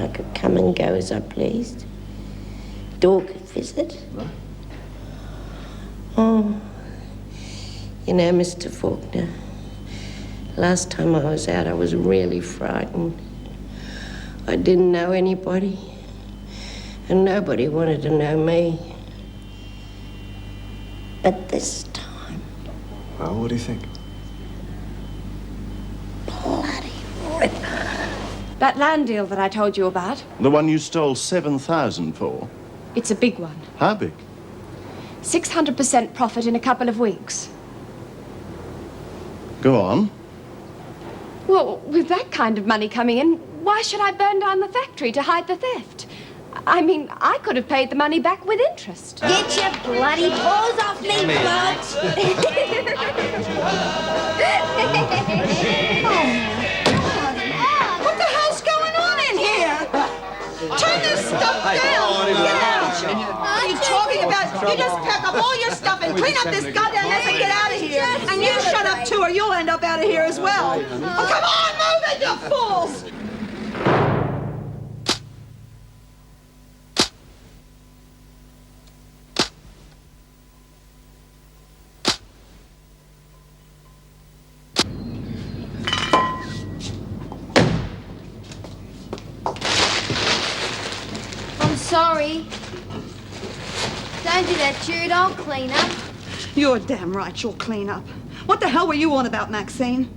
I could come and go as I pleased. Door could visit. Right. Oh, you know, Mr. Faulkner, last time I was out, I was really frightened. I didn't know anybody, and nobody wanted to know me. But this time... Well, what do you think? Bloody ripper. That land deal that I told you about, The one you stole 7,000 for? it's a big one. How big? 600% profit in a couple of weeks. Go on. Well, with that kind of money coming in, why should I burn down the factory to hide the theft? I mean, I could have paid the money back with interest. Get your bloody paws off me, blood! What the hell's going on in here? Turn this stuff down! Get out! What are you talking about? You just pack up all your stuff and clean up this goddamn mess and get out of here. And you shut up too, or you'll end up out of here as well. Oh, come on, move it, you fools! I'm sorry. Don't do that, Jude. I'll clean up. You're damn right you'll clean up. What the hell were you on about, Maxine?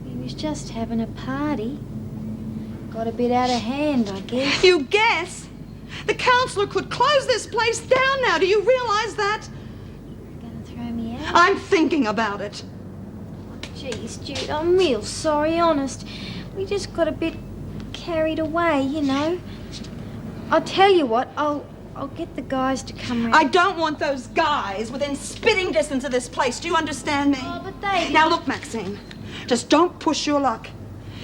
He was just having a party. Got a bit out of hand, I guess. You guess? The councillor could close this place down now. Do you realize that? Gonna throw me out? I'm thinking about it. Jeez, Jude, I'm real sorry, honest. We just got a bit carried away, you know. I'll tell you what, I'll get the guys to come round. I don't want those guys within spitting distance of this place. Do you understand me? Oh, but they... Now look, Maxine, just don't push your luck.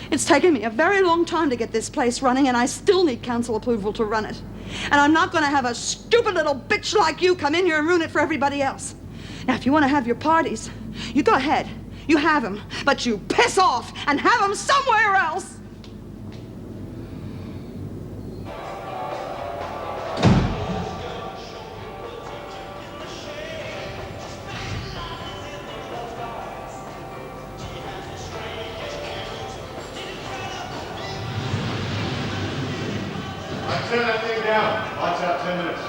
It's taken me a very long time to get this place running, and I still need council approval to run it. And I'm not going to have a stupid little bitch like you come in here and ruin it for everybody else. Now, if you want to have your parties, you go ahead. You have them, but you piss off and have them somewhere else. Turn that thing down. Lights out 10 minutes.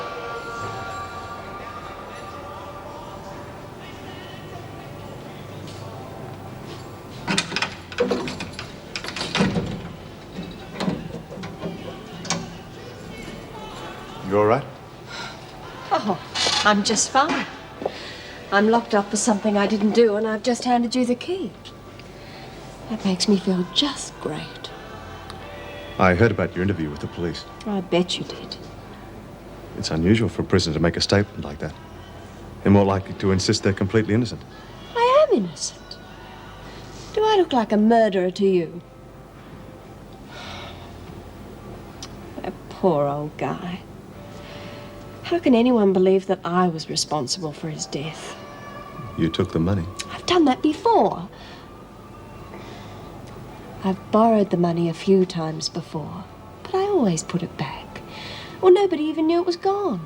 You all right? Oh, I'm just fine. I'm locked up for something I didn't do, and I've just handed you the key. That makes me feel just great. I heard about your interview with the police. I bet you did. It's unusual for a prisoner to make a statement like that. They're more likely to insist they're completely innocent. I am innocent. Do I look like a murderer to you? That poor old guy. How can anyone believe that I was responsible for his death? You took the money. I've done that before. I've borrowed the money a few times before, but I always put it back. Well, nobody even knew it was gone.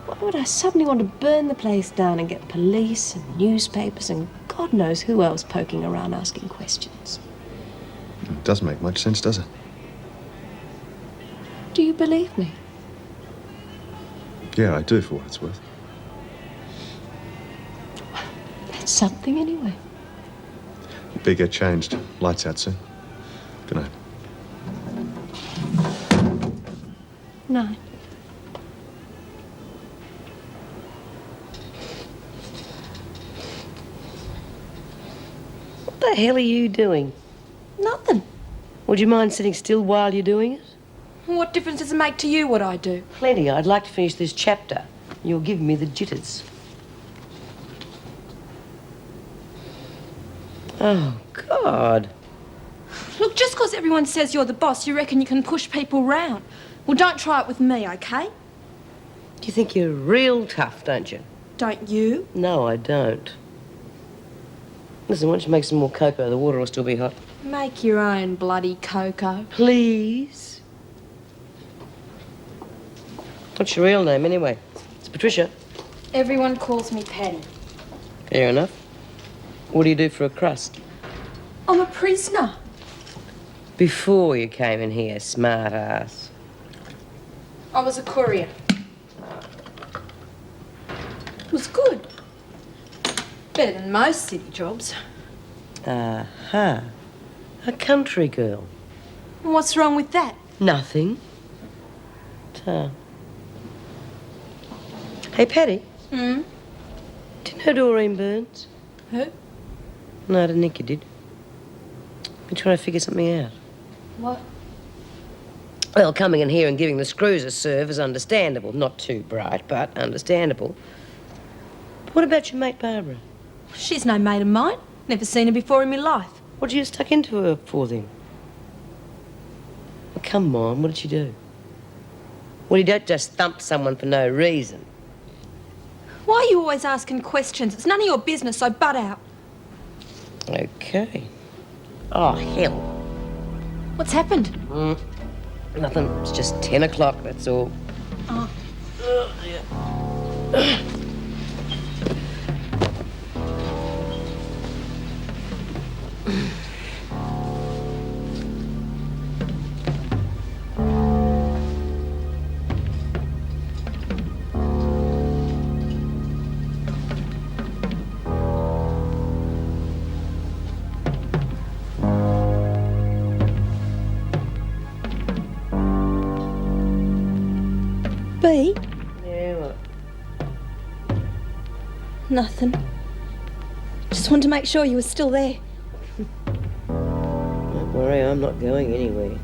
Why would I suddenly want to burn the place down and get police and newspapers and God knows who else poking around asking questions? It doesn't make much sense, does it? Do you believe me? Yeah, I do, for what it's worth. That's something anyway. Better get changed. Lights out soon. Good night. No. What the hell are you doing? Nothing. Would you mind sitting still while you're doing it? What difference does it make to you what I do? Plenty. I'd like to finish this chapter. You're giving me the jitters. Oh, God. Look, just because everyone says you're the boss, you reckon you can push people round. Well, don't try it with me, okay? You think you're real tough, don't you? Don't you? No, I don't. Listen, why don't you make some more cocoa? The water will still be hot. Make your own bloody cocoa. Please? What's your real name, anyway? It's Patricia. Everyone calls me Patty. Fair enough. What do you do for a crust? I'm a prisoner. Before you came in here, smart ass. I was a courier. It was good. Better than most city jobs. Aha. A country girl. What's wrong with that? Nothing. So. Hey, Patty. Hmm? Do you know Doreen Burns? Who? No, I didn't think you did. Been trying to figure something out. What? Well, coming in here and giving the screws a serve is understandable. Not too bright, but understandable. But what about your mate Barbara? She's no mate of mine. Never seen her before in my life. What did you stuck into her for then? Well, come on, what did you do? Well, you don't just thump someone for no reason. Why are you always asking questions? It's none of your business, so butt out. Okay. Oh, hell. What's happened? Nothing. It's just 10 o'clock, that's all. Oh. B? Yeah, what? Nothing. Just wanted to make sure you were still there. Don't worry, I'm not going anywhere.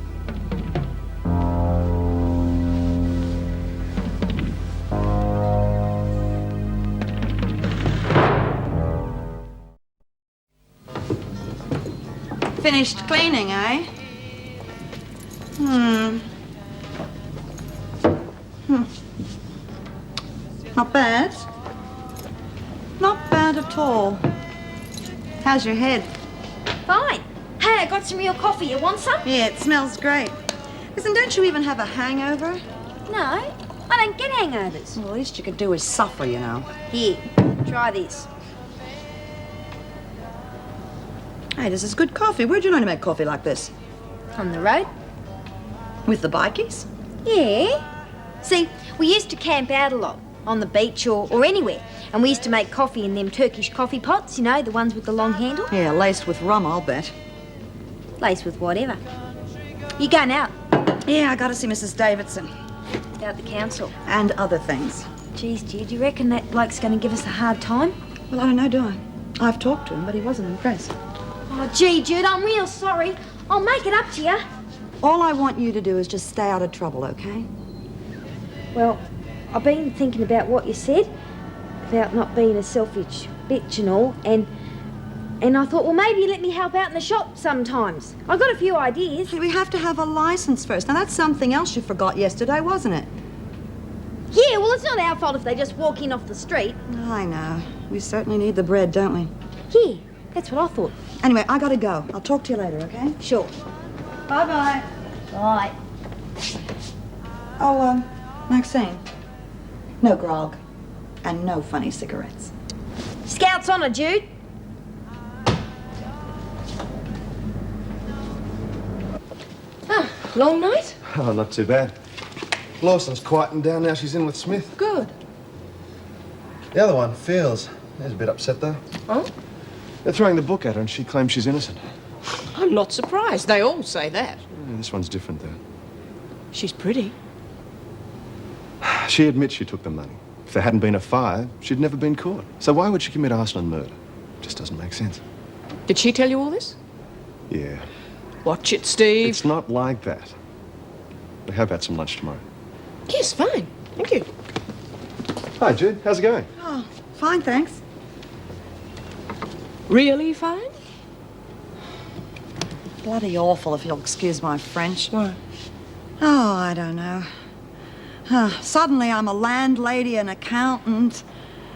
Finished cleaning, eh? Not bad. Not bad at all. How's your head? Fine. Hey, I got some real coffee. You want some? Yeah, it smells great. Listen, don't you even have a hangover? No, I don't get hangovers. Well, the least you could do is suffer, you know. Here, try this. Hey, this is good coffee. Where'd you learn to make coffee like this? On the road? With the bikies? Yeah. See, we used to camp out a lot, on the beach or anywhere. And we used to make coffee in them Turkish coffee pots, you know, the ones with the long handle. Yeah, laced with rum, I'll bet. Laced with whatever. You going out? Yeah, I gotta see Mrs. Davidson. About the council. And other things. Geez, dear, do you reckon that bloke's going to give us a hard time? Well, I don't know, do I? I've talked to him, but he wasn't impressed. Oh, gee, Jude, I'm real sorry. I'll make it up to you. All I want you to do is just stay out of trouble, okay? Well, I've been thinking about what you said, about not being a selfish bitch and all, and I thought, well, maybe you let me help out in the shop sometimes. I've got a few ideas. Hey, we have to have a license first. Now, that's something else you forgot yesterday, wasn't it? Yeah, well, it's not our fault if they just walk in off the street. I know. We certainly need the bread, don't we? Yeah, that's what I thought. Anyway, I gotta go. I'll talk to you later, okay? Sure. Bye-bye. Bye. Oh, Maxine. No grog. And no funny cigarettes. Scout's on her, Jude. Ah, long night? Oh, not too bad. Lawson's quieting down now she's in with Smith. Good. The other one, Fields, is a bit upset, though. Oh? They're throwing the book at her and she claims she's innocent. I'm not surprised. They all say that. Yeah, this one's different, though. She's pretty. She admits she took the money. If there hadn't been a fire, she'd never been caught. So why would she commit arson and murder? Just doesn't make sense. Did she tell you all this? Yeah. Watch it, Steve. It's not like that. How about some lunch tomorrow? Yes, fine. Thank you. Hi, Jude. How's it going? Oh, fine, thanks. Really fine? Bloody awful, if you'll excuse my French. Why? Oh, I don't know. Suddenly I'm a landlady, an accountant,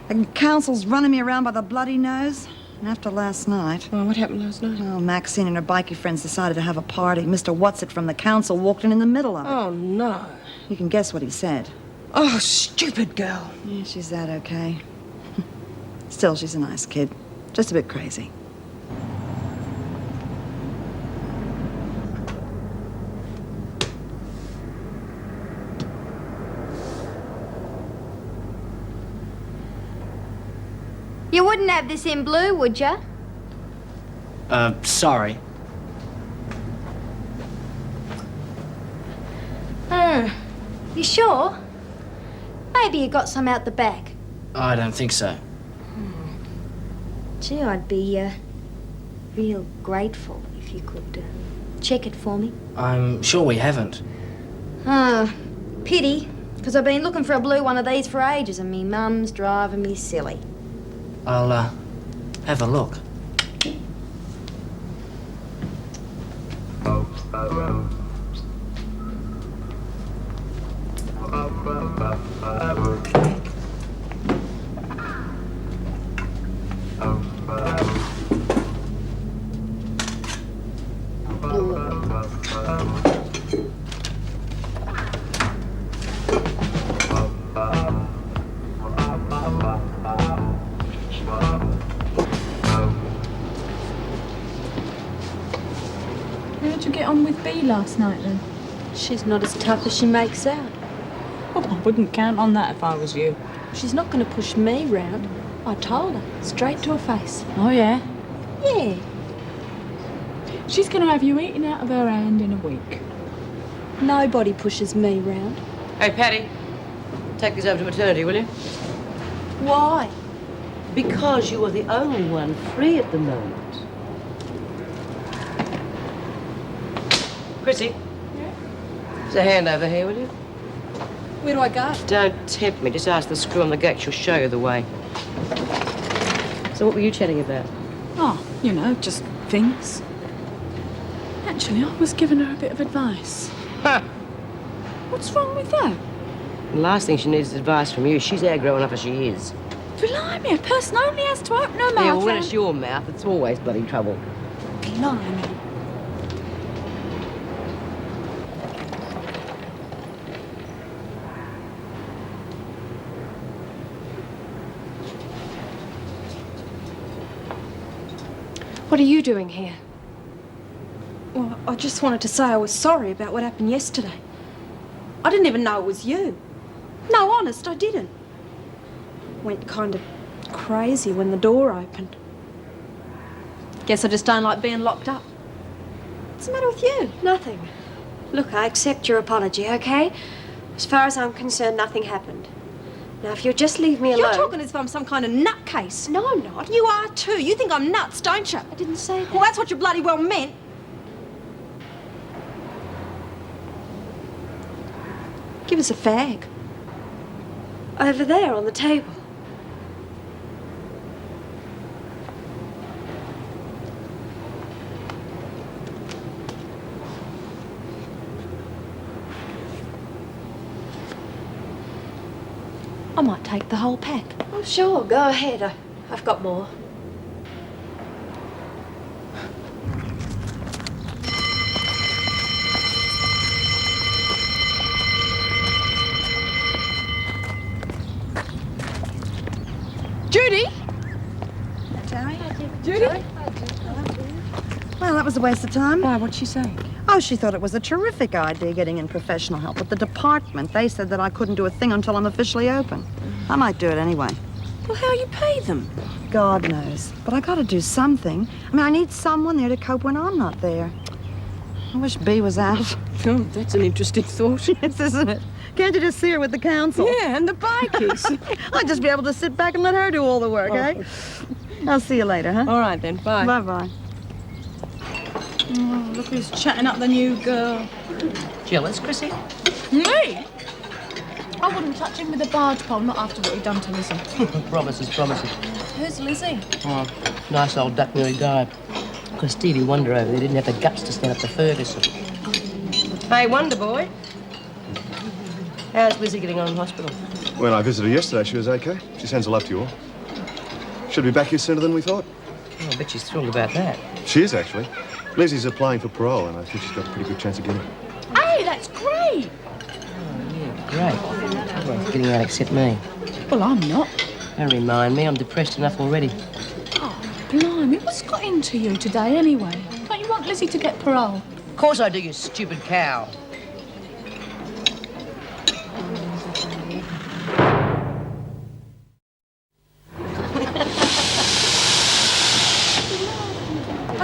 and council's running me around by the bloody nose. And after last night... Oh, what happened last night? Oh, Maxine and her bikie friends decided to have a party. Mr. What's-It from the council walked in the middle of it. Oh, no. You can guess what he said. Oh, stupid girl. Yeah, she's that okay. Still, she's a nice kid. Just a bit crazy. You wouldn't have this in blue, would you? Sorry. You sure? Maybe you got some out the back. I don't think so. Gee, I'd be, real grateful if you could, check it for me. I'm sure we haven't. Pity, because I've been looking for a blue one of these for ages and me mum's driving me silly. I'll, have a look. How'd you get on with Bea last night then? She's not as tough as she makes out. Oh, I wouldn't count on that if I was you. She's not going to push me round. I told her, straight to her face. Oh, yeah? Yeah. She's going to have you eating out of her hand in a week. Nobody pushes me round. Hey, Patty, take this over to maternity, will you? Why? Because you are the only one free at the moment. Chrissy? Yeah? There's a hand over here, will you? Where do I go? Don't tempt me. Just ask the screw on the gate. She'll show you the way. So what were you chatting about? Oh, you know, just things. Actually, I was giving her a bit of advice. Ha! What's wrong with that? The last thing she needs is advice from you. She's there growing up as she is. Blimey, a person only has to open her mouth. Yeah, well, when and- it's your mouth, it's always bloody trouble. Blimey. What are you doing here? Well, I just wanted to say I was sorry about what happened yesterday. I didn't even know it was you. No, honest, I didn't. Went kind of crazy when the door opened. Guess I just don't like being locked up. What's the matter with you? Nothing. Look, I accept your apology, okay? As far as I'm concerned, nothing happened. Now, if you'll just leave me alone... You're talking as if I'm some kind of nutcase. No, I'm not. You are too. You think I'm nuts, don't you? I didn't say that. Well, that's what you bloody well meant. Give us a fag. Over there on the table. I might take the whole pack. Oh, sure, go ahead. I've got more. Judy? Judy? Well, that was a waste of time. Why, what'd she say? Oh, she thought it was a terrific idea getting in professional help with the department. They said that I couldn't do a thing until I'm officially open. I might do it anyway. Well, how you pay them? God knows. But I gotta do something. I mean, I need someone there to cope when I'm not there. I wish Bea was out. Oh, that's an interesting thought. Yes, isn't it? Can't you just see her with the council? Yeah, and the bikies. I'd just be able to sit back and let her do all the work, eh? I'll see you later, huh? All right, then. Bye. Bye-bye. Oh, look who's chatting up the new girl. Jealous, Chrissy? Me? I wouldn't touch him with a barge pole, not after what he'd done to Lizzie. Promises, promises. Who's Lizzie? Oh, nice old duck nearly died. Because Stevie Wonder over there didn't have the guts to stand up to Ferguson. Hey, Wonder Boy. How's Lizzie getting on in hospital? When I visited her yesterday, she was okay. She sends her love to you all. Should be back here sooner than we thought. Oh, I bet she's thrilled about that. She is, actually. Lizzie's applying for parole, and I think she's got a pretty good chance of getting it. Hey, that's great. Yeah, great. Everyone's getting out except me. Well, I'm not. Don't remind me, I'm depressed enough already. Oh, blimey, what's got into you today anyway? Don't you want Lizzie to get parole? Of course I do, you stupid cow.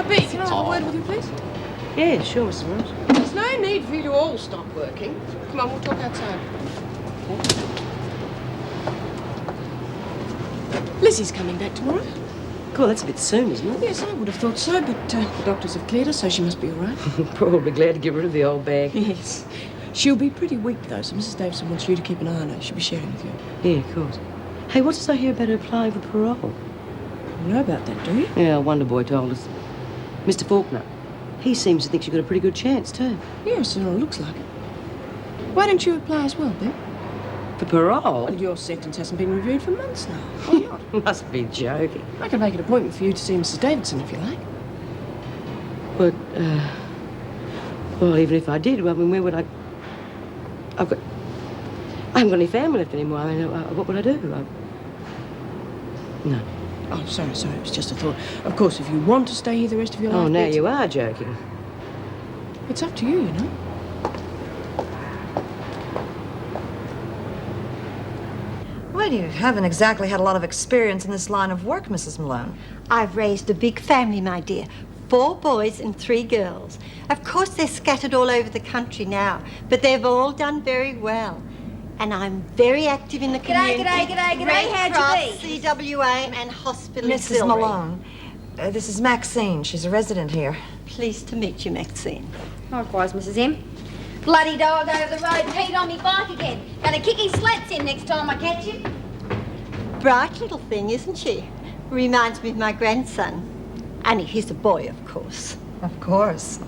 Beat, can I have a word with you, please? Yeah, sure, Mr. Rose. There's no need for you to all stop working. Come on, we'll talk outside. Lizzie's coming back tomorrow. God, that's a bit soon, isn't it? Yes, I would have thought so, but the doctors have cleared her, so she must be all right. Probably glad to get rid of the old bag. Yes. She'll be pretty weak, though, so Mrs. Davison wants you to keep an eye on her. She'll be sharing with you. Yeah, of course. Hey, what did I hear about her applying for parole? You know about that, do you? Yeah, Wonder Boy told us. Mr. Faulkner. He seems to think she's got a pretty good chance, too. Yes, it all looks like it. Why don't you apply as well, Bill? For parole? Well, your sentence hasn't been reviewed for months now. Why not? Must be joking. I can make an appointment for you to see Mrs. Davidson, if you like. But, well, even if I did, well, I mean, where would I... I haven't got any family left anymore. I mean, what would I do? No. Oh, sorry, it was just a thought. Of course, if you want to stay here the rest of your life... Oh, now Betsy, you are joking. it's up to you, you know. Well, you haven't exactly had a lot of experience in this line of work, Mrs. Malone. I've raised a big family, my dear. 4 boys and 3 girls. Of course, they're scattered all over the country now, but they've all done very well. And I'm very active in the community. G'day. Red How'd Cross, you be? CWA, and Hospital Mrs. Auxiliary. Malone, this is Maxine. She's a resident here. Pleased to meet you, Maxine. Likewise, Mrs. M. Bloody dog over the road peed on me bike again. Gonna kick his slats in next time I catch him. Bright little thing, isn't she? Reminds me of my grandson. Only he's a boy, of course. Of course.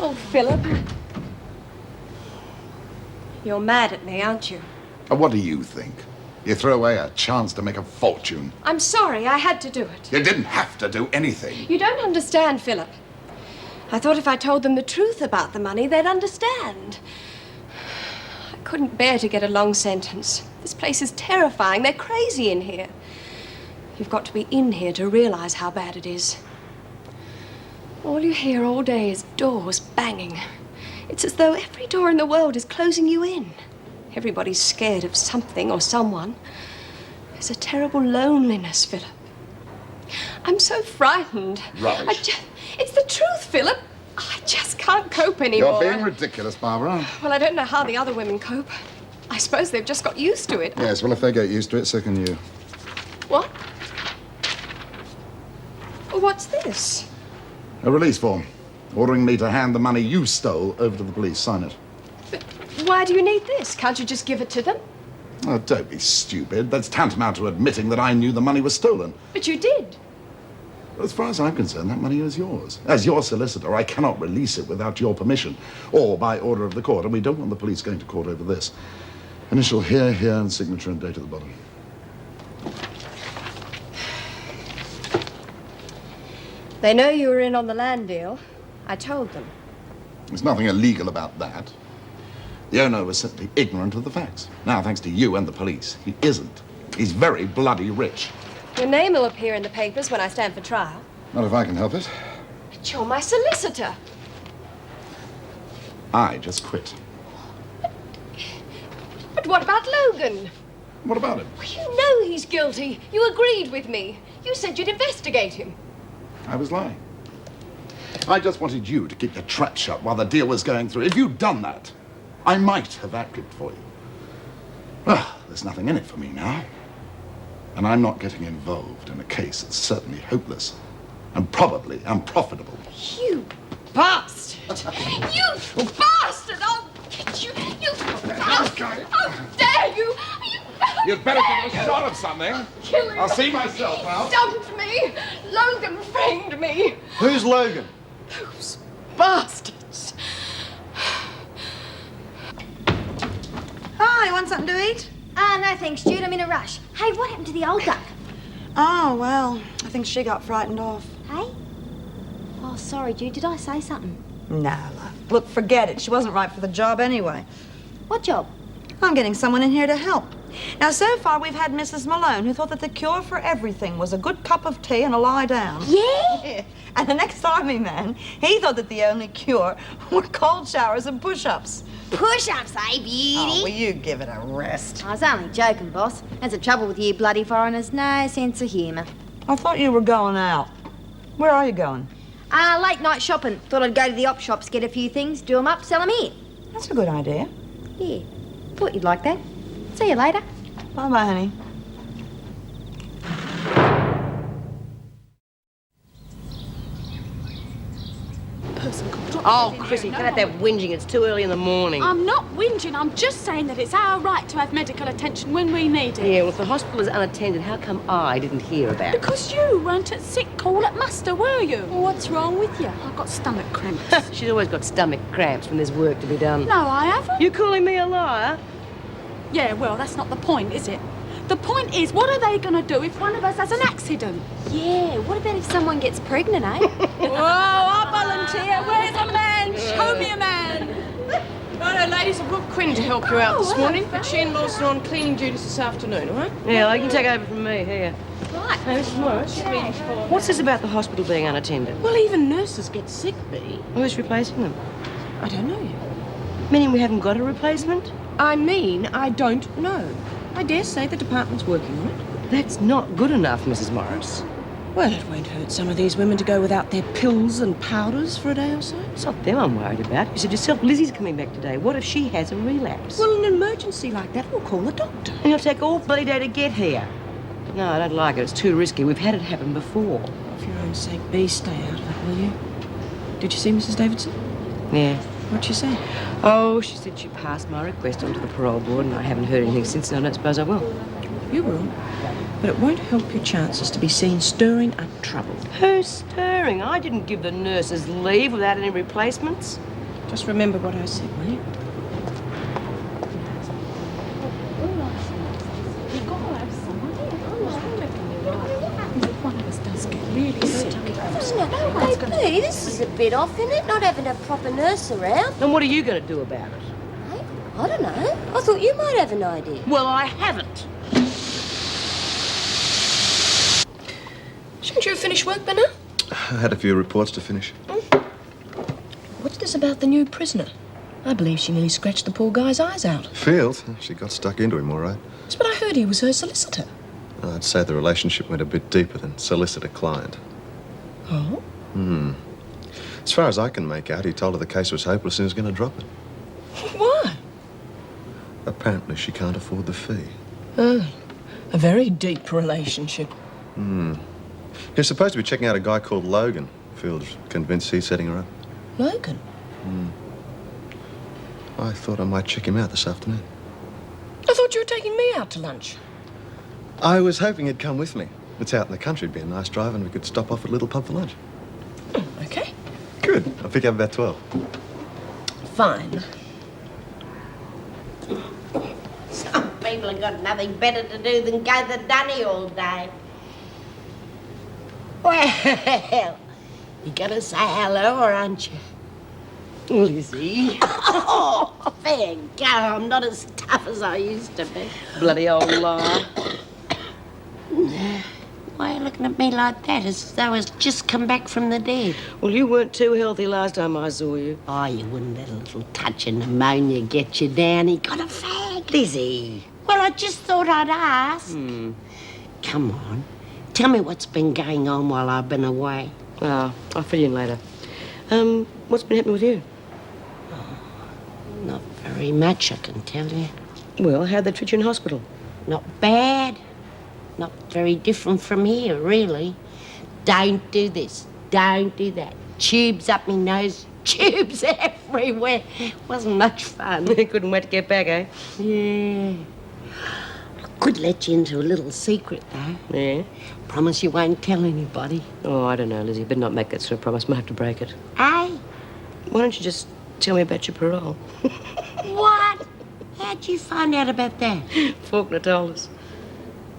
Oh, Philip. You're mad at me, aren't you? What do you think? You threw away a chance to make a fortune. I'm sorry, I had to do it. You didn't have to do anything. You don't understand, Philip. I thought if I told them the truth about the money, they'd understand. I couldn't bear to get a long sentence. This place is terrifying. They're crazy in here. You've got to be in here to realize how bad it is. All you hear all day is doors banging. It's as though every door in the world is closing you in. Everybody's scared of something or someone. There's a terrible loneliness, Philip. I'm so frightened. Rubbish. It's the truth, Philip. I just can't cope anymore. You're being ridiculous, Barbara. Well, I don't know how the other women cope. I suppose they've just got used to it. Yes, well, if they get used to it, so can you. What? What's this? A release form, ordering me to hand the money you stole over to the police. Sign it. But why do you need this? Can't you just give it to them? Oh, don't be stupid. That's tantamount to admitting that I knew the money was stolen. But you did. As far as I'm concerned, that money is yours. As your solicitor, I cannot release it without your permission or by order of the court, and we don't want the police going to court over this. Initial here, and signature and date at the bottom. They know you were in on the land deal. I told them. There's nothing illegal about that. The owner was simply ignorant of the facts. Now, thanks to you and the police, he isn't. He's very bloody rich. Your name will appear in the papers when I stand for trial. Not if I can help it. But you're my solicitor. I just quit. But what about Logan? What about him? Well, you know he's guilty. You agreed with me. You said you'd investigate him. I was lying. I just wanted you to keep your trap shut while the deal was going through. If you'd done that, I might have acted for you. Well, there's nothing in it for me now. And I'm not getting involved in a case that's certainly hopeless and probably unprofitable. You bastard! You bastard! I'll get you! You bastard! How dare you! You'd better give a shot of something. Killing I'll see myself out. Dumped me! Logan framed me! Who's Logan? Those bastards! Hi, you want something to eat? No thanks, Jude. I'm in a rush. Hey, what happened to the old duck? Oh, well, I think she got frightened off. Hey? Oh, sorry, Jude. Did I say something? No, love. Look, forget it. She wasn't right for the job anyway. What job? I'm getting someone in here to help. Now, so far, we've had Mrs. Malone, who thought that the cure for everything was a good cup of tea and a lie down. Yeah? And the next army man, he thought that the only cure were cold showers and push-ups. Push-ups, eh, beauty? Oh, will you give it a rest? I was only joking, boss. That's the trouble with you bloody foreigners. No sense of humour. I thought you were going out. Where are you going? Late night shopping. Thought I'd go to the op shops, get a few things, do 'em up, sell 'em here. That's a good idea. Yeah. Thought you'd like that. See you later. Bye-bye, honey. Oh, Chrissy, cut out that whinging. It's too early in the morning. I'm not whinging. I'm just saying that it's our right to have medical attention when we need it. Yeah, well, if the hospital is unattended, how come I didn't hear about it? Because you weren't at sick call at muster, were you? Well, what's wrong with you? I've got stomach cramps. She's always got stomach cramps when there's work to be done. No, I haven't. You calling me a liar? Yeah, well, that's not the point, is it? The point is, what are they going to do if one of us has an accident? Yeah, what about if someone gets pregnant, eh? Whoa, I volunteer. Where's a man? Show me a man. Righto, ladies, I've got Quinn to help you out this morning, but she and Lawson are on cleaning duties this afternoon, all right? Yeah, they can take over from me, here. Right. Hey, Mrs. Morris. What's this about the hospital being unattended? Well, even nurses get sick, Bee. Who's replacing them? I don't know yet. Meaning we haven't got a replacement? I mean, I don't know. I dare say the department's working on it. That's not good enough, Mrs. Morris. Well, it won't hurt some of these women to go without their pills and powders for a day or so. It's not them I'm worried about. You said yourself Lizzie's coming back today. What if she has a relapse? Well, in an emergency like that, we'll call the doctor. And it'll take all bloody day to get here. No, I don't like it. It's too risky. We've had it happen before. For your own sake, Bee, stay out of it, will you? Did you see Mrs. Davidson? Yeah. What'd she say? Oh, she said she passed my request on to the parole board, and I haven't heard anything since, and I don't suppose I will. You will. But it won't help your chances to be seen stirring up trouble. Who's stirring? I didn't give the nurses leave without any replacements. Just remember what I said, will you? Hey, this is a bit off, isn't it? Not having a proper nurse around. Then what are you going to do about it? Hey, I don't know. I thought you might have an idea. Well, I haven't. Shouldn't you have finished work by now? I had a few reports to finish. What's this about the new prisoner? I believe she nearly scratched the poor guy's eyes out. Field? She got stuck into him, all right. That's what I heard. He was her solicitor. I'd say the relationship went a bit deeper than solicitor-client. Oh? As far as I can make out, he told her the case was hopeless and he was going to drop it. Why? Apparently she can't afford the fee. Oh, a very deep relationship. He was supposed to be checking out a guy called Logan. Field's convinced he's setting her up. Logan? I thought I might check him out this afternoon. I thought you were taking me out to lunch. I was hoping he'd come with me. It's out in the country. It'd be a nice drive and we could stop off at a little pub for lunch. Okay. Good. I'll pick you up about 12. Fine. Some people have got nothing better to do than go to dunny all day. Well, you gonna say hello, or aren't you? Lizzie. Oh, thank God, I'm not as tough as I used to be. Bloody old liar. Why are you looking at me like that, as though I was just come back from the dead? Well, you weren't too healthy last time I saw you. Oh, you wouldn't let a little touch of pneumonia get you down. He got a fag, Lizzie. Well, I just thought I'd ask. Come on. Tell me what's been going on while I've been away. Oh, I'll fill you in later. What's been happening with you? Not very much, I can tell you. Well, how'd they treat you in hospital? Not bad. Not very different from here, really. Don't do this, don't do that. Tubes up my nose, tubes everywhere. Wasn't much fun. Couldn't wait to get back, eh? Yeah. Could let you into a little secret, though. Yeah? Promise you won't tell anybody. Oh, I don't know, Lizzie. Better not make that sort of promise. Might have to break it. Hey? Why don't you just tell me about your parole? What? How'd you find out about that? Faulkner told us.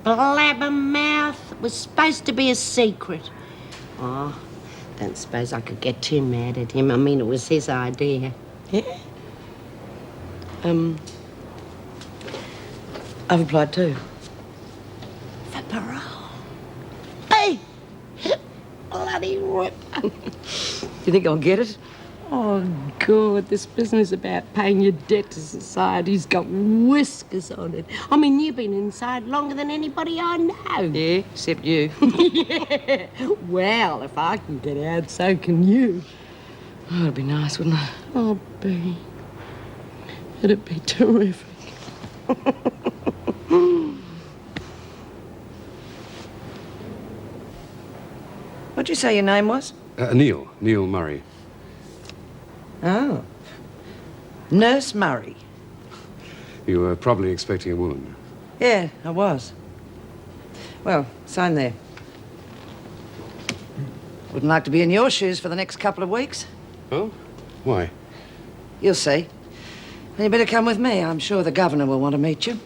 Blabbermouth. It was supposed to be a secret. Oh, don't suppose I could get too mad at him. I mean, it was his idea. Yeah? I've applied too. For parole. Hey! Bloody rip. Do you think I'll get it? Oh, God, this business about paying your debt to society's got whiskers on it. I mean, you've been inside longer than anybody I know. Yeah, except you. Yeah. Well, if I can get out, so can you. Oh, it'd be nice, wouldn't it? Oh, Bea. It'd be terrific. What'd you say your name was? Neil Murray. Oh. Nurse Murray. You were probably expecting a woman. Yeah, I was. Well, sign there. Wouldn't like to be in your shoes for the next couple of weeks. Oh? Why? You'll see. And you better come with me. I'm sure the governor will want to meet you.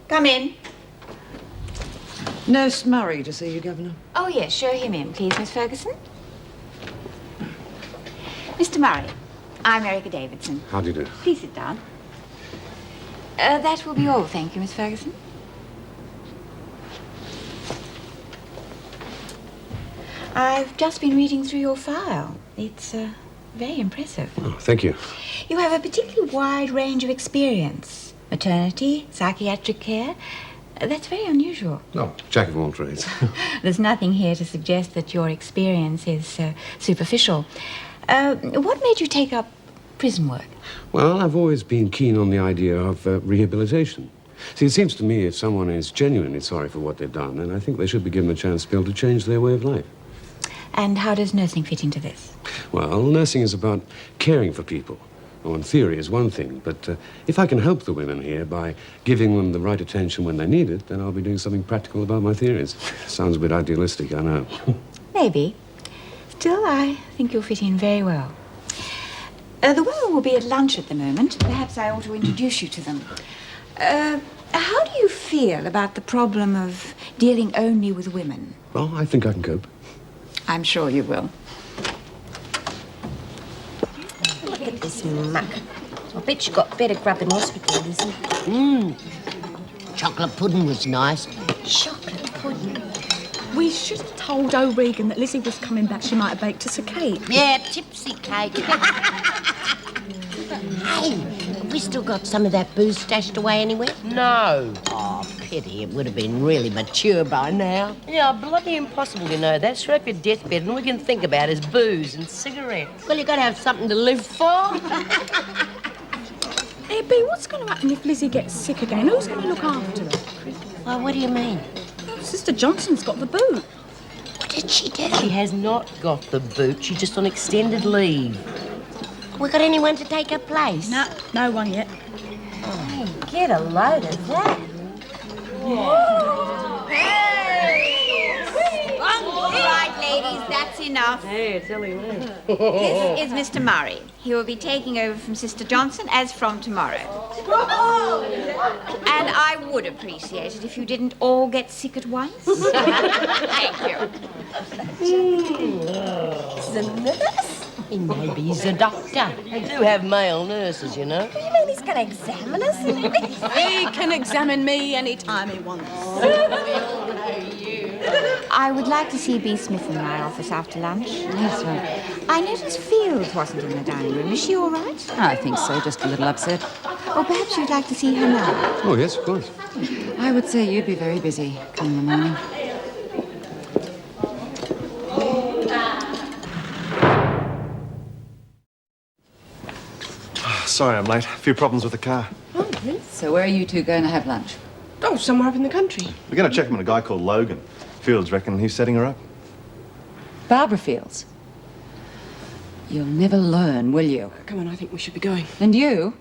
Come in. Nurse Murray to see you, Governor. Oh, yes, show him in, please, Miss Ferguson. Mr. Murray, I'm Erica Davidson. How do you do? Please sit down. That will be all, thank you, Miss Ferguson. I've just been reading through your file. It's very impressive. Oh, thank you. You have a particularly wide range of experience. Maternity, psychiatric care. That's very unusual. Oh, jack of all trades. There's nothing here to suggest that your experience is superficial. What made you take up prison work? Well, I've always been keen on the idea of rehabilitation. See, it seems to me if someone is genuinely sorry for what they've done, then I think they should be given a chance to be able to change their way of life. And how does nursing fit into this? Well, nursing is about caring for people. Well, in theory is one thing, but if I can help the women here by giving them the right attention when they need it, then I'll be doing something practical about my theories. Sounds a bit idealistic, I know. Maybe. Still, I think you'll fit in very well. The women will be at lunch at the moment. Perhaps I ought to introduce you to them. How do you feel about the problem of dealing only with women? Well, I think I can cope. I'm sure you will. Look at this muck. I bet you got better grub in hospital, Lizzie. Chocolate pudding was nice. Chocolate pudding. We should have told O'Regan that Lizzie was coming back. She might have baked us a cake. Yeah, tipsy cake. Hey, have we still got some of that booze stashed away anywhere? No. Oh, pity. It would have been really mature by now. Yeah, bloody impossible, you know. That's right up your deathbed, and all we can think about is booze and cigarettes. Well, you got to have something to live for. Hey, Bea, what's going to happen if Lizzie gets sick again? Who's going to look after her? Well, what do you mean? Sister Johnson's got the boot. What did she do? She has not got the boot. She's just on extended leave. We got anyone to take her place? No, no one yet. Oh, get a load of that. All right, ladies, that's enough. Hey, it's Ellie Mae. This is Mr. Murray. He will be taking over from Sister Johnson as from tomorrow. And I would appreciate it if you didn't all get sick at once. Thank you. He's a nurse? Maybe he's a doctor. They do have male nurses, you know. You mean he's going to examine us? He can examine me any time he wants. I would like to see B. Smith in my office after lunch. Yes, right. I noticed Fields wasn't in the dining room. Is she all right? I think so, just a little upset. Or perhaps you'd like to see her now. Oh, yes, of course. I would say you'd be very busy come in the morning. Sorry I'm late. A few problems with the car. Oh, really? So where are you two going to have lunch? Oh, somewhere up in the country. We're going to check him on a guy called Logan. Fields reckon he's setting her up. Barbara Fields. You'll never learn, will you? Come on, I think we should be going. And you?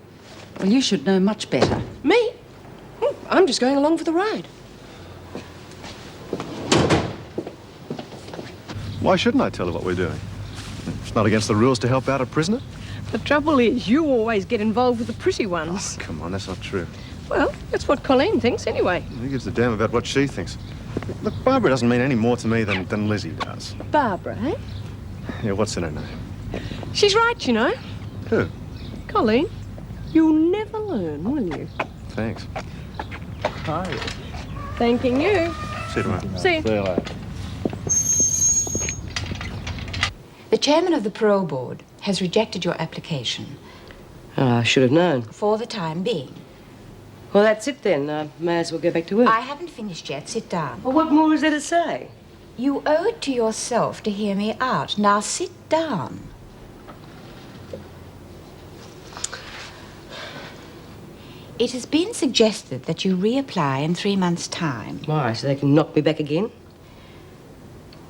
Well, you should know much better. Me? Oh, I'm just going along for the ride. Why shouldn't I tell her what we're doing? It's not against the rules to help out a prisoner. The trouble is, you always get involved with the pretty ones. Oh, come on, that's not true. Well, that's what Colleen thinks anyway. Who gives a damn about what she thinks? Look, Barbara doesn't mean any more to me than Lizzie does. Barbara, eh? Yeah, what's in her name? She's right, you know. Who? Colleen, you'll never learn, will you? Thanks. Hi. Thanking you. See you tomorrow. See you. See you later. The chairman of the parole board has rejected your application I should have known. for the time being. Well, that's it then. I may as well go back to work. I haven't finished yet. Sit down. Well, what more is there to say? You owe it to yourself to hear me out. Now sit down. It has been suggested that you reapply in 3 months' time. Why, so they can knock me back again?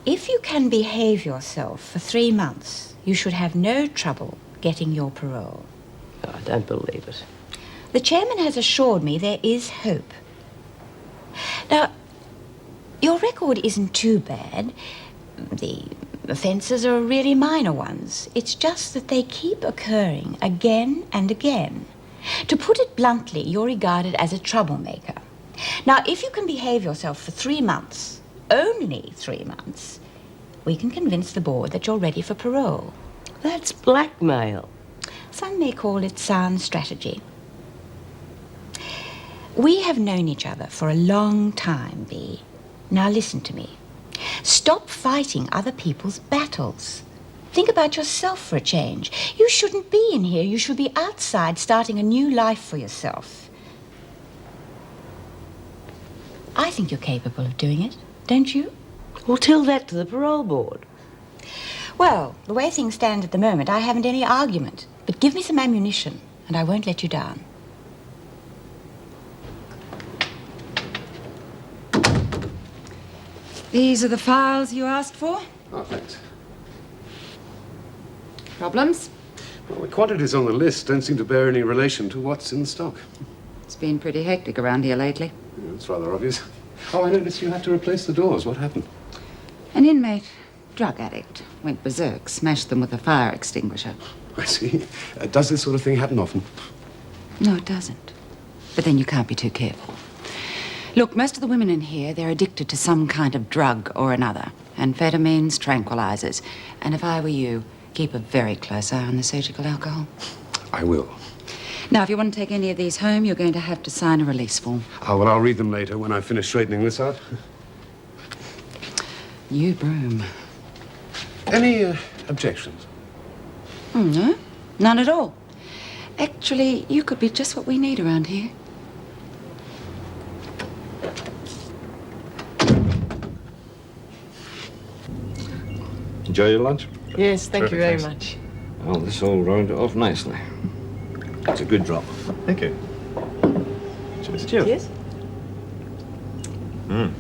If you can behave yourself for 3 months, you should have no trouble getting your parole. I don't believe it. The chairman has assured me there is hope. Now, your record isn't too bad. The offences are really minor ones. It's just that they keep occurring again and again. To put it bluntly, you're regarded as a troublemaker. Now, if you can behave yourself for 3 months, only 3 months, we can convince the board that you're ready for parole. That's blackmail. Some may call it sound strategy. We have known each other for a long time, Bea. Now listen to me. Stop fighting other people's battles. Think about yourself for a change. You shouldn't be in here. You should be outside starting a new life for yourself. I think you're capable of doing it, don't you? Well, tell that to the parole board. Well, the way things stand at the moment, I haven't any argument. But give me some ammunition, and I won't let you down. These are the files you asked for? Oh, thanks. Problems? Well, the quantities on the list don't seem to bear any relation to what's in stock. It's been pretty hectic around here lately. Yeah, it's rather obvious. Oh, I noticed you had to replace the doors. What happened? An inmate, drug addict, went berserk, smashed them with a fire extinguisher. I see. Does this sort of thing happen often? No, it doesn't. But then you can't be too careful. Look, most of the women in here, they're addicted to some kind of drug or another. Amphetamines, tranquilizers. And if I were you, keep a very close eye on the surgical alcohol. I will. Now, if you want to take any of these home, you're going to have to sign a release form. Oh, well, I'll read them later when I finish straightening this out. You broom. Any objections? No, none at all. Actually, you could be just what we need around here. Enjoy your lunch? Yes, thank you very Terrific, much. Well, this all rounded off nicely. It's a good drop. Thank you. Cheers. Cheers. Mm.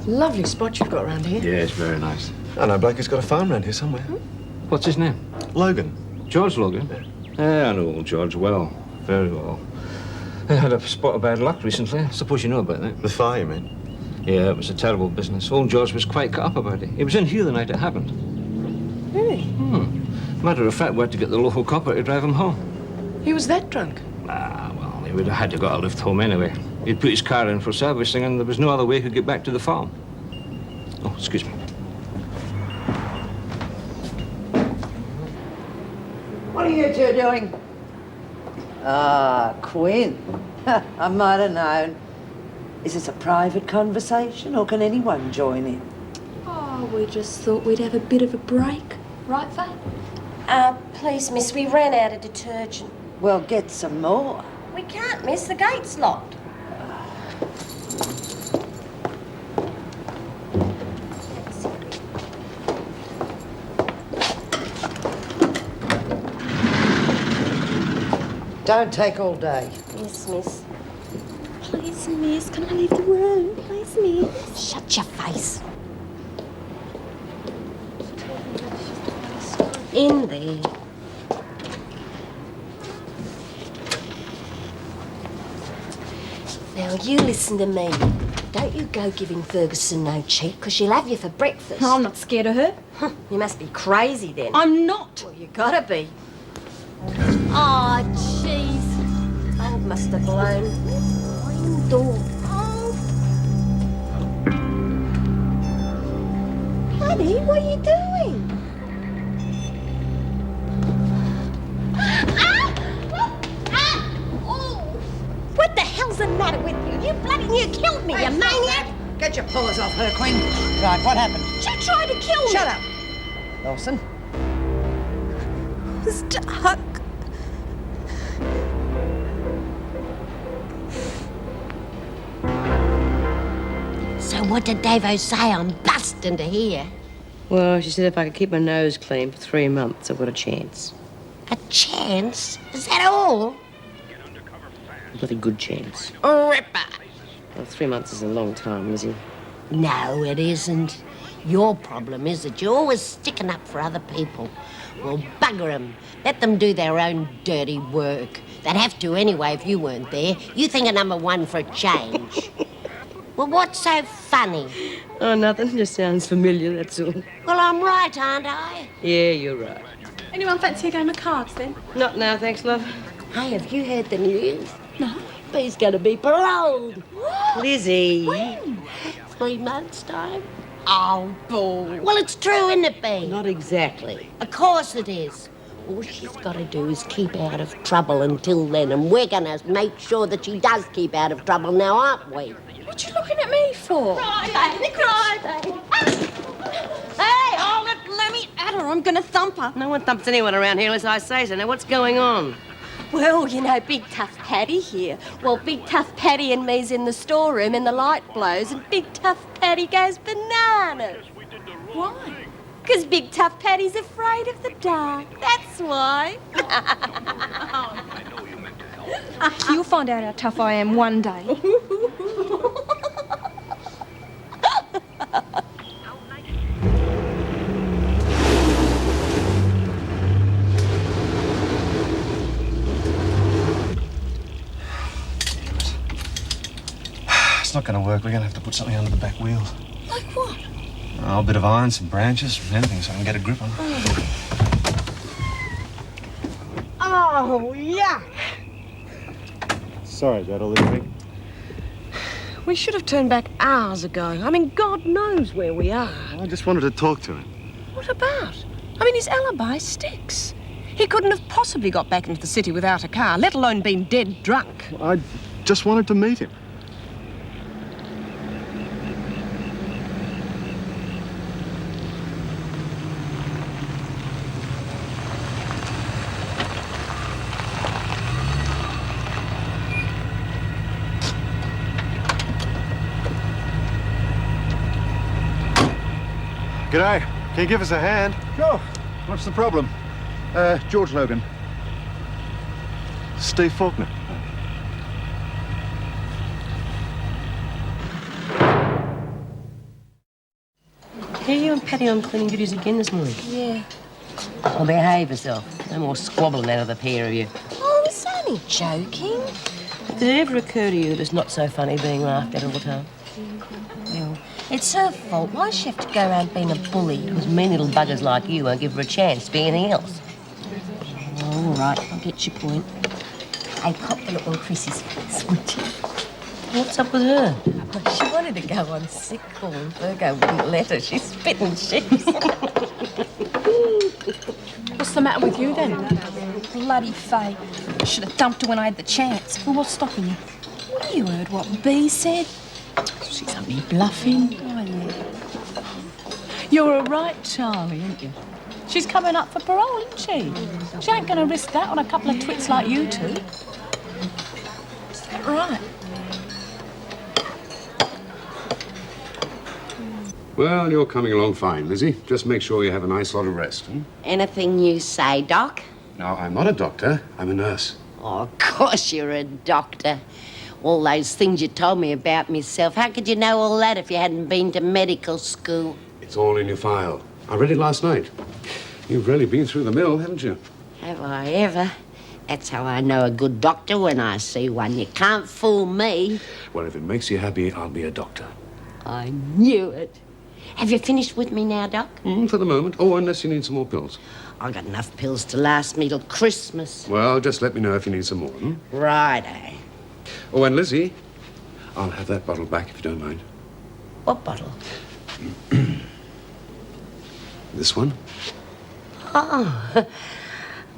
Lovely spot you've got around here. Yeah, it's very nice. I know Blake has got a farm around here somewhere. What's his name? Logan. George Logan? Yeah, I know old George well. Very well. I had a spot of bad luck recently. I suppose you know about that. The fire, you mean? Yeah, it was a terrible business. Old George was quite cut up about it. He was in here the night it happened. Really? Matter of fact, we had to get the local copper to drive him home. He was that drunk? Ah, well, he would have had to got a lift home anyway. He'd put his car in for servicing and there was no other way he could get back to the farm. Oh, excuse me. What are you two doing? Ah, Quinn. I might have known. Is this a private conversation or can anyone join in? Oh, we just thought we'd have a bit of a break. Right, Faye? Please, miss, we ran out of detergent. Well, get some more. We can't, miss. The gate's locked. Don't take all day. Yes, miss. Please, miss, can I leave the room? Please, miss. Shut your face. In there. Now, you listen to me. Don't you go giving Ferguson no cheek, because she'll have you for breakfast. I'm not scared of her. You must be crazy, then. I'm not. Well, you gotta be. Oh, jeez. Bulb must have blown. Open door. Oh. Honey, what are you doing? What the hell's the matter with you? You bloody near killed me, you maniac! Get your paws off her, Queen. Right, what happened? She tried to kill me! Shut up. Lawson. Stuck. So what did Davo say? I'm busting to hear. Well, she said if I could keep my nose clean for 3 months, I've got a chance. A chance? Is that all? A bloody good chance. Ripper! Well, 3 months is a long time, Lizzie. No, it isn't. Your problem is that you're always sticking up for other people. Well, bugger them. Let them do their own dirty work. They'd have to anyway if you weren't there. You think of number one for a change. Well, what's so funny? Oh, nothing. Just sounds familiar, that's all. Well, I'm right, aren't I? Yeah, you're right. Anyone fancy a game of cards, then? Not now, thanks, love. Hey, have you heard the news? No. He's going to be paroled. What? Lizzie. When? 3 months' time. Oh, bull. Well, it's true, isn't it, Bea? Not exactly. Of course it is. All she's got to do is keep out of trouble until then, and we're going to make sure that she does keep out of trouble now, aren't we? What you looking at me for? Friday. Hey, hold it. Let me at her. I'm going to thump her. No one thumps anyone around here unless I say so. Now, what's going on? Well, you know, Big Tough Paddy here. Well, Big Tough Paddy and me's in the storeroom and the light blows and Big Tough Paddy goes bananas. Why? Because Big Tough Paddy's afraid of the dark. That's why. You'll find out how tough I am one day. It's not going to work. We're going to have to put something under the back wheels. Like what? Oh, a bit of iron, some branches, anything so I can get a grip on it. Oh, yuck. Sorry, Dad, Olivia. We should have turned back hours ago. I mean, God knows where we are. I just wanted to talk to him. What about? I mean, his alibi sticks. He couldn't have possibly got back into the city without a car, let alone been dead drunk. I just wanted to meet him. G'day. Can you give us a hand? Sure. What's the problem? George Logan. Steve Faulkner. Here you and Patty on cleaning duties again this morning. Yeah. Well, behave yourself. No more squabbling out of the pair of you. Oh, it's only joking. Did it ever occur to you that it's not so funny being laughed at all the time? Well, it's her fault. Why does she have to go around being a bully? Because mean little buggers like you won't give her a chance to be anything else. Oh, all right, I get your point. Hey, pop the look on Chrissy's face, would you? What's up with her? Well, she wanted to go on sick call and Virgo wouldn't let her. She's spitting cheeks. What's the matter with you, then? Bloody Faye. I should have dumped her when I had the chance. Well, what's stopping you? Well, you heard what Bea said. She's only bluffing. Oh, yeah. You're a right Charlie, ain't you? She's coming up for parole, isn't she? She ain't going to risk that on a couple of twits like you two. Is that right? Well, you're coming along fine, Lizzie. Just make sure you have a nice lot of rest. Anything you say, Doc? No, I'm not a doctor. I'm a nurse. Oh, course you're a doctor. All those things you told me about myself. How could you know all that if you hadn't been to medical school? It's all in your file. I read it last night. You've really been through the mill, haven't you? Have I ever? That's how I know a good doctor when I see one. You can't fool me. Well, if it makes you happy, I'll be a doctor. I knew it. Have you finished with me now, Doc? For the moment. Oh, unless you need some more pills. I've got enough pills to last me till Christmas. Well, just let me know if you need some more. Righto. Oh, and Lizzie, I'll have that bottle back if you don't mind. What bottle? This one? Oh, I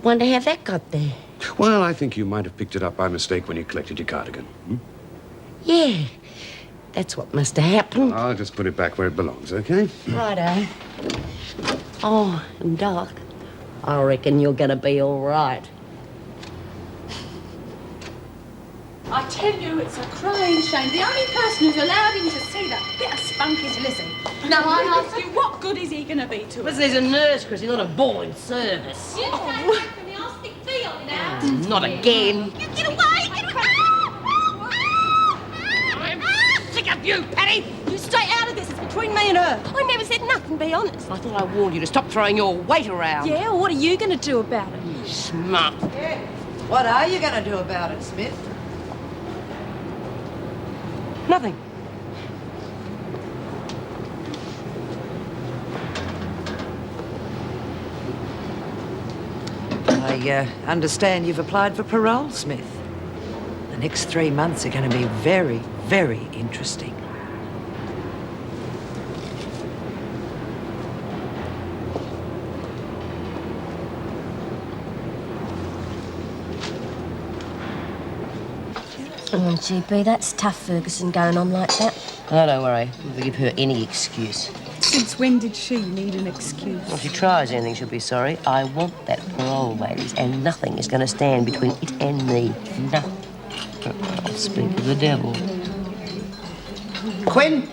wonder how that got there. Well, I think you might have picked it up by mistake when you collected your cardigan. Yeah, that's what must have happened. I'll just put it back where it belongs, okay? Righto. Oh, and Doc, I reckon you're going to be all right. I tell you, it's a crying shame. The only person who's allowed him to see that bit of spunk is Lizzie. Now, I ask you, what good is he going to be to us? Lizzie's a nurse, Chrissy, not a boy in service. You can't take from the Arctic field now. Not again. You get away! Get away! I'm sick of you, Patty! You stay out of this. It's between me and her. I never said nothing, be honest. I thought I warned you to stop throwing your weight around. Yeah, well, what are you going to do about it? You smart. Yeah. What are you going to do about it, Smith? Nothing. I understand you've applied for parole, Smith. The next 3 months are going to be very, very interesting. Oh, GP, that's tough, Ferguson, going on like that. Oh, don't worry. We'll give her any excuse. Since when did she need an excuse? Well, if she tries anything, she'll be sorry. I want that parole, ladies, and nothing is going to stand between it and me. Nothing. I'll speak of the devil. Quinn?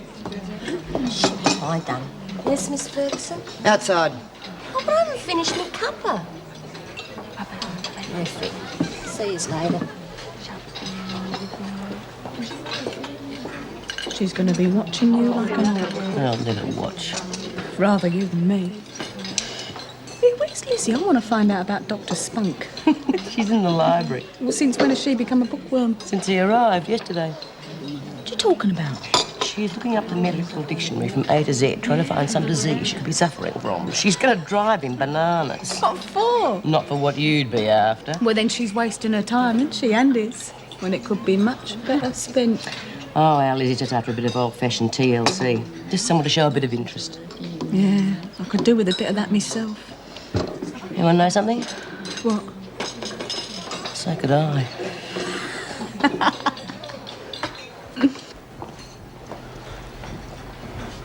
I done. Yes, Miss Ferguson? Outside. Oh, but I haven't finished my cuppa. No fit. See you later. She's going to be watching you like an owl. I'll let her watch. Rather you than me. Hey, where's Lizzie? I want to find out about Dr. Spunk. She's in the library. Well, since when has she become a bookworm? Since he arrived yesterday. What are you talking about? She's looking up the medical dictionary from A to Z, trying to find some disease she could be suffering from. She's going to drive him bananas. What for? Not for what you'd be after. Well, then she's wasting her time, isn't she, and his, when it could be much better spent. Oh, our Lizzie's just after a bit of old-fashioned TLC. Just someone to show a bit of interest. Yeah, I could do with a bit of that myself. You want to know something? What? So could I.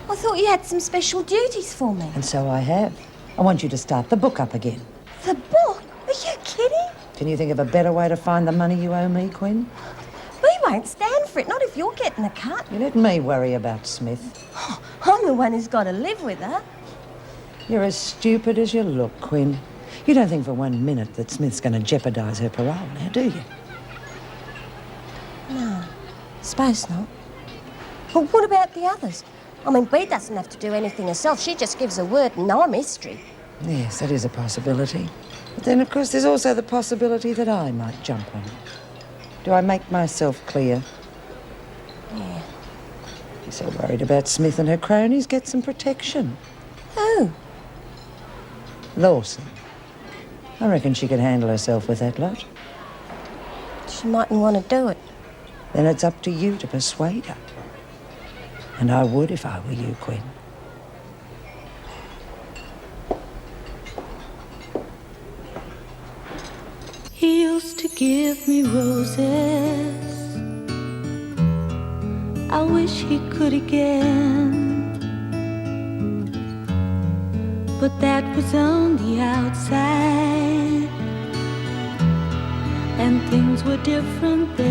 I thought you had some special duties for me. And so I have. I want you to start the book up again. The book? Are you kidding? Can you think of a better way to find the money you owe me, Quinn? We won't stand for it, not if you're getting a cut. You let me worry about Smith. I'm the one who's got to live with her. You're as stupid as you look, Quinn. You don't think for 1 minute that Smith's going to jeopardise her parole, now, do you? No, suppose not. Well, what about the others? I mean, Bea doesn't have to do anything herself. She just gives a word and I'm history. Yes, that is a possibility. But then, of course, there's also the possibility that I might jump on it. Do I make myself clear? Yeah. You're so worried about Smith and her cronies, get some protection. Who? Lawson. I reckon she could handle herself with that lot. She mightn't want to do it. Then it's up to you to persuade her. And I would if I were you, Quinn. He used to give me roses. I wish he could again. But that was on the outside, and things were different then.